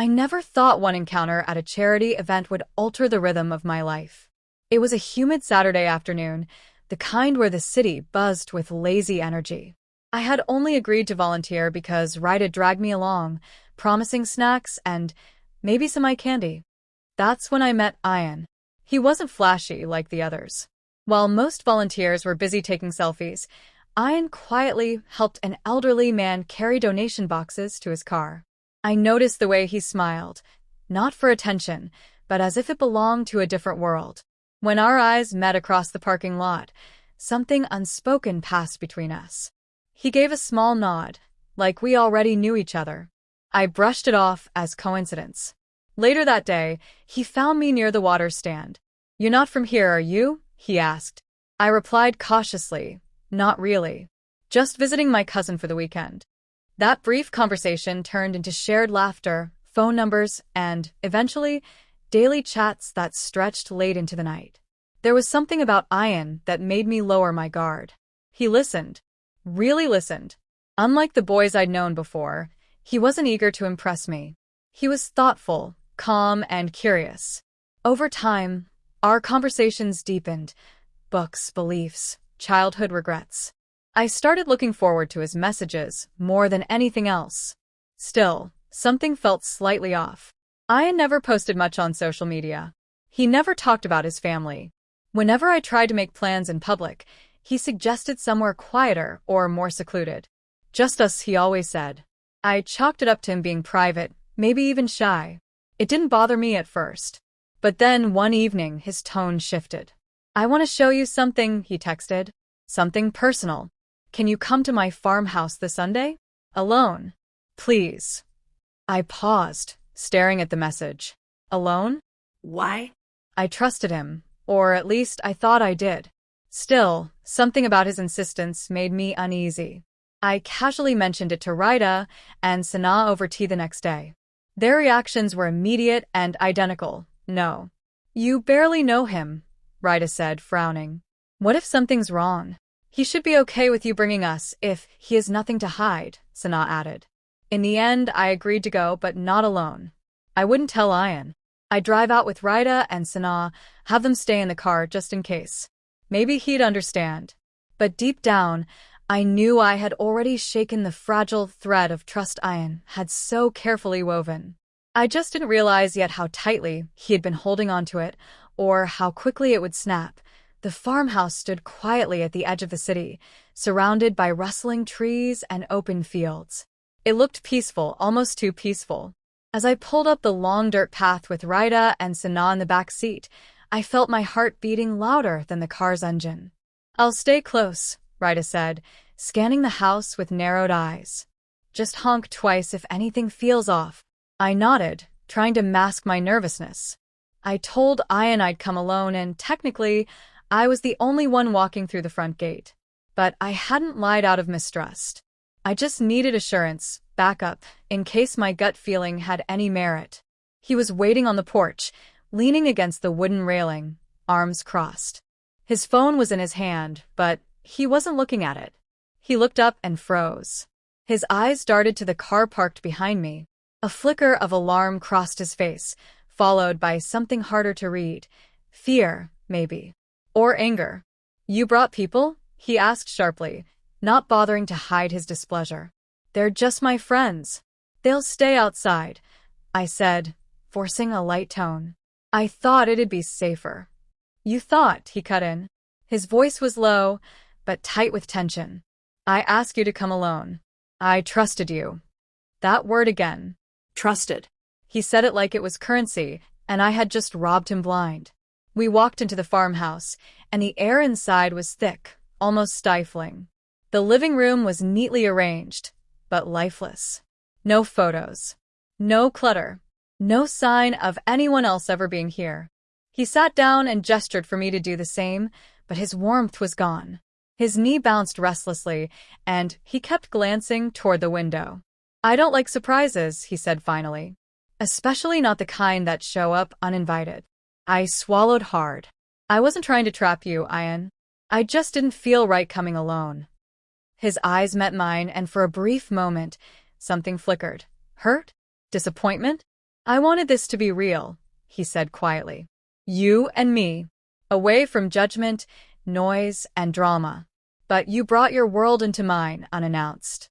I never thought one encounter at a charity event would alter the rhythm of my life. It was a humid Saturday afternoon, the kind where the city buzzed with lazy energy. I had only agreed to volunteer because Rita dragged me along, promising snacks and maybe some eye candy. That's when I met Ayan. He wasn't flashy like the others. While most volunteers were busy taking selfies, Ayan quietly helped an elderly man carry donation boxes to his car. I noticed the way he smiled, not for attention, but as if it belonged to a different world. When our eyes met across the parking lot, something unspoken passed between us. He gave a small nod, like we already knew each other. I brushed it off as coincidence. Later that day, he found me near the water stand. "You're not from here, are you?" he asked. I replied cautiously, "Not really. Just visiting my cousin for the weekend." That brief conversation turned into shared laughter, phone numbers, and, eventually, daily chats that stretched late into the night. There was something about Ayan that made me lower my guard. He listened. Really listened. Unlike the boys I'd known before, he wasn't eager to impress me. He was thoughtful, calm, and curious. Over time, our conversations deepened. Books, beliefs, childhood regrets. I started looking forward to his messages more than anything else. Still, something felt slightly off. Ayan never posted much on social media. He never talked about his family. Whenever I tried to make plans in public, he suggested somewhere quieter or more secluded. "Just us," he always said. I chalked it up to him being private, maybe even shy. It didn't bother me at first. But then one evening, his tone shifted. "I want to show you something," he texted. "Something personal. Can you come to my farmhouse this Sunday? Alone. Please." I paused, staring at the message. Alone? Why? I trusted him, or at least I thought I did. Still, something about his insistence made me uneasy. I casually mentioned it to Rita and Sana over tea the next day. Their reactions were immediate and identical. "No. You barely know him," Rita said, frowning. "What if something's wrong? He should be okay with you bringing us if he has nothing to hide," Sana added. In the end, I agreed to go, but not alone. I wouldn't tell Ayan. I'd drive out with Rita and Sana, have them stay in the car just in case. Maybe he'd understand. But deep down, I knew I had already shaken the fragile thread of trust Ayan had so carefully woven. I just didn't realize yet how tightly he had been holding onto it, or how quickly it would snap. The farmhouse stood quietly at the edge of the city, surrounded by rustling trees and open fields. It looked peaceful, almost too peaceful. As I pulled up the long dirt path with Rita and Sana in the back seat, I felt my heart beating louder than the car's engine. "I'll stay close," Rita said, scanning the house with narrowed eyes. "Just honk twice if anything feels off." I nodded, trying to mask my nervousness. I told Ayan I'd come alone, and technically, I was the only one walking through the front gate. But I hadn't lied out of mistrust. I just needed assurance, backup, in case my gut feeling had any merit. He was waiting on the porch, leaning against the wooden railing, arms crossed. His phone was in his hand, but he wasn't looking at it. He looked up and froze. His eyes darted to the car parked behind me. A flicker of alarm crossed his face, followed by something harder to read. Fear, maybe. Or anger. "You brought people?" he asked sharply, not bothering to hide his displeasure. "They're just my friends. They'll stay outside," I said, forcing a light tone. "I thought it'd be safer." "You thought," he cut in. His voice was low, but tight with tension. "I asked you to come alone. I trusted you." That word again. Trusted. He said it like it was currency, and I had just robbed him blind. We walked into the farmhouse, and the air inside was thick, almost stifling. The living room was neatly arranged, but lifeless. No photos. No clutter. No sign of anyone else ever being here. He sat down and gestured for me to do the same, but his warmth was gone. His knee bounced restlessly, and he kept glancing toward the window. "I don't like surprises," he said finally. "Especially not the kind that show up uninvited." I swallowed hard. "I wasn't trying to trap you, Ayan. I just didn't feel right coming alone." His eyes met mine, and for a brief moment, something flickered. Hurt? Disappointment? I wanted this to be real, he said quietly. You and me, away from judgment, noise, and drama. But you brought your world into mine unannounced.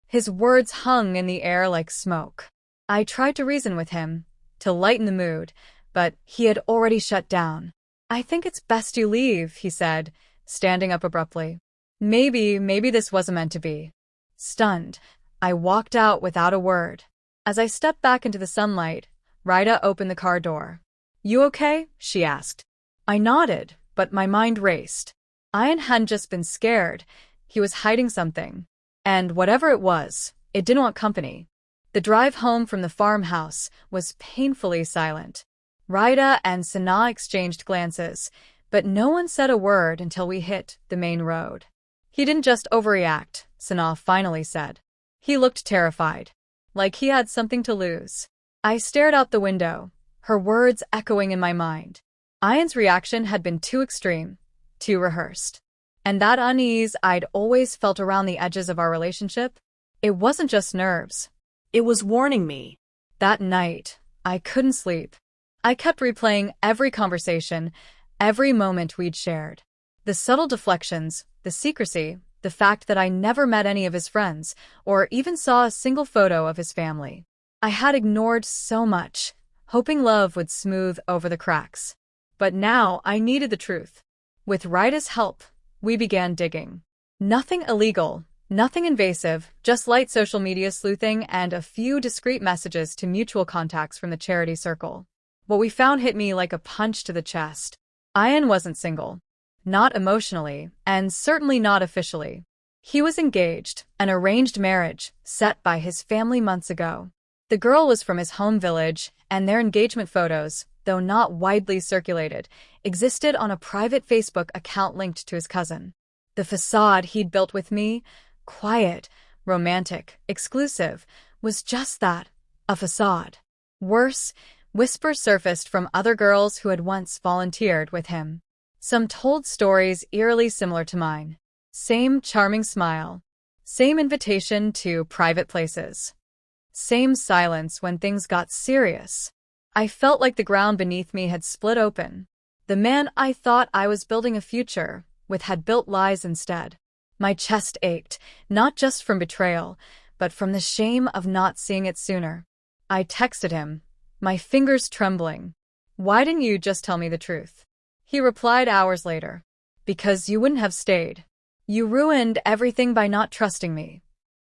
His words hung in the air like smoke. I tried to reason with him, to lighten the mood, but he had already shut down. I think it's best you leave, he said, standing up abruptly. Maybe this wasn't meant to be. Stunned, I walked out without a word. As I stepped back into the sunlight, Rita opened the car door. You okay? She asked. I nodded, but my mind raced. Ayan hadn't just been scared, he was hiding something. And whatever it was, it didn't want company. The drive home from the farmhouse was painfully silent. Rita and Sana exchanged glances, but no one said a word until we hit the main road. He didn't just overreact, Sana finally said. He looked terrified, like he had something to lose. I stared out the window, her words echoing in my mind. Ayan's reaction had been too extreme, too rehearsed. And that unease I'd always felt around the edges of our relationship, it wasn't just nerves. It was warning me. That night, I couldn't sleep. I kept replaying every conversation, every moment we'd shared. The subtle deflections, the secrecy, the fact that I never met any of his friends, or even saw a single photo of his family. I had ignored so much, hoping love would smooth over the cracks. But now I needed the truth. With Rita's help, we began digging. Nothing illegal, nothing invasive, just light social media sleuthing and a few discreet messages to mutual contacts from the charity circle. What we found hit me like a punch to the chest. Ayan wasn't single. Not emotionally, and certainly not officially. He was engaged, an arranged marriage, set by his family months ago. The girl was from his home village, and their engagement photos, though not widely circulated, existed on a private Facebook account linked to his cousin. The facade he'd built with me, quiet, romantic, exclusive, was just that, a facade. Worse, whispers surfaced from other girls who had once volunteered with him. Some told stories eerily similar to mine. Same charming smile. Same invitation to private places. Same silence when things got serious. I felt like the ground beneath me had split open. The man I thought I was building a future with had built lies instead. My chest ached, not just from betrayal, but from the shame of not seeing it sooner. I texted him, my fingers trembling. Why didn't you just tell me the truth? He replied hours later. Because you wouldn't have stayed. You ruined everything by not trusting me.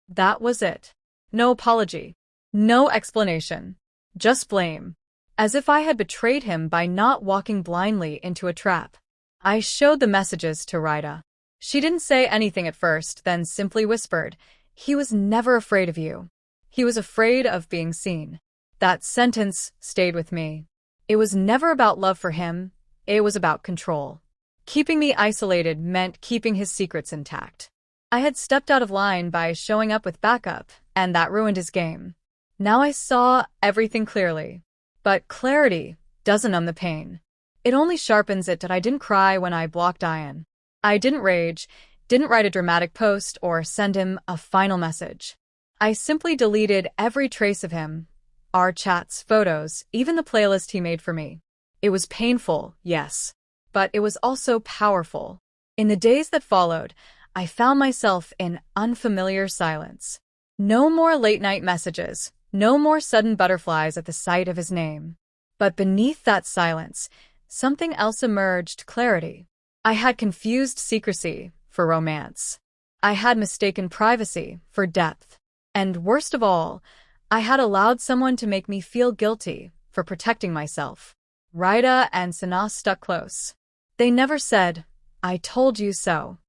That was it. No apology. No explanation. Just blame. As if I had betrayed him by not walking blindly into a trap. I showed the messages to Rita. She didn't say anything at first, then simply whispered, "He was never afraid of you. He was afraid of being seen." That sentence stayed with me. It was never about love for him, it was about control. Keeping me isolated meant keeping his secrets intact. I had stepped out of line by showing up with backup, and that ruined his game. Now I saw everything clearly. But clarity doesn't numb the pain. It only sharpens it. I didn't cry when I blocked Ayan. I didn't rage, didn't write a dramatic post or send him a final message. I simply deleted every trace of him. Our chats, photos, even the playlist he made for me. It was painful, yes, but it was also powerful. In the days that followed, I found myself in unfamiliar silence. No more late-night messages, no more sudden butterflies at the sight of his name. But beneath that silence, something else emerged: clarity. I had confused secrecy for romance. I had mistaken privacy for depth. And worst of all, I had allowed someone to make me feel guilty for protecting myself. Rita and Sana stuck close. They never said, "I told you so."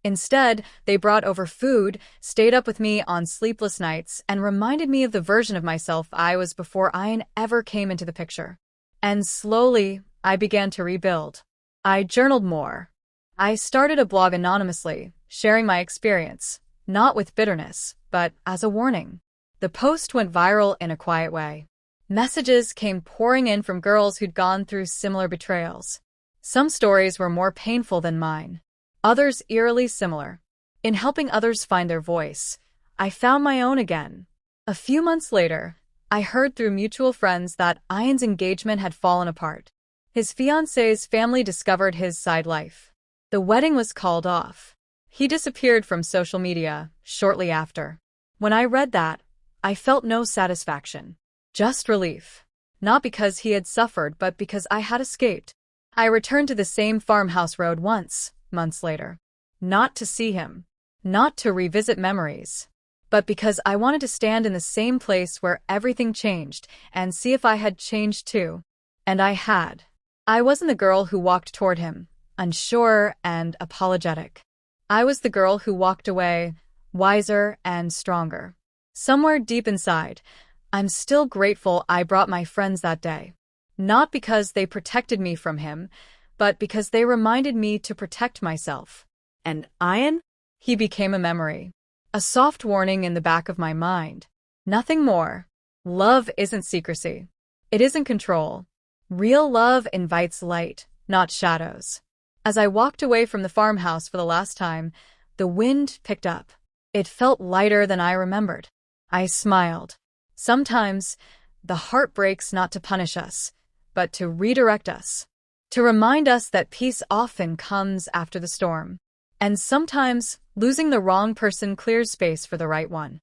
Instead, they brought over food, stayed up with me on sleepless nights, and reminded me of the version of myself I was before Ayan ever came into the picture. And slowly, I began to rebuild. I journaled more. I started a blog anonymously, sharing my experience, not with bitterness, but as a warning. The post went viral in a quiet way. Messages came pouring in from girls who'd gone through similar betrayals. Some stories were more painful than mine. Others eerily similar. In helping others find their voice, I found my own again. A few months later, I heard through mutual friends that Ayan's engagement had fallen apart. His fiancée's family discovered his side life. The wedding was called off. He disappeared from social media shortly after. When I read that, I felt no satisfaction, just relief. Not because he had suffered, but because I had escaped. I returned to the same farmhouse road months later. Not to see him, not to revisit memories, but because I wanted to stand in the same place where everything changed and see if I had changed too. And I had. I wasn't the girl who walked toward him, unsure and apologetic. I was the girl who walked away, wiser and stronger. Somewhere deep inside, I'm still grateful I brought my friends that day. Not because they protected me from him, but because they reminded me to protect myself. And Ayan? He became a memory. A soft warning in the back of my mind. Nothing more. Love isn't secrecy. It isn't control. Real love invites light, not shadows. As I walked away from the farmhouse for the last time, the wind picked up. It felt lighter than I remembered. I smiled. Sometimes, the heart breaks not to punish us, but to redirect us. To remind us that peace often comes after the storm. And sometimes, losing the wrong person clears space for the right one.